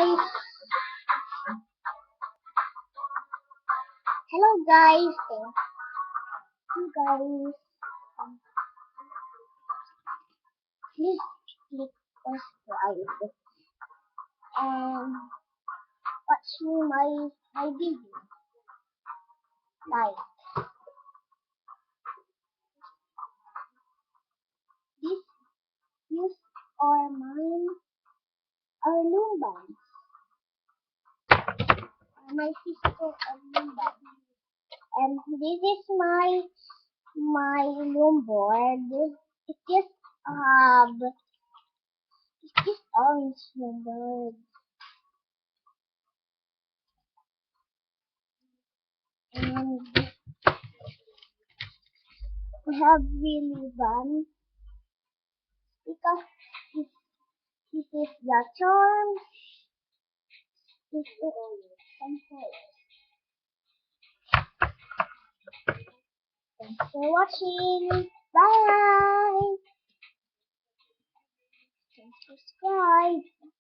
guys. Hello guys. Thank you guys. Please click subscribe and watch me my video. Like this use or mine are Lumban. My sister are Lumban. And this is my room board. It just have it's just orange room board. And we have really fun because this, this is the charm. This is something. Thanks for watching. Bye. Subscribe.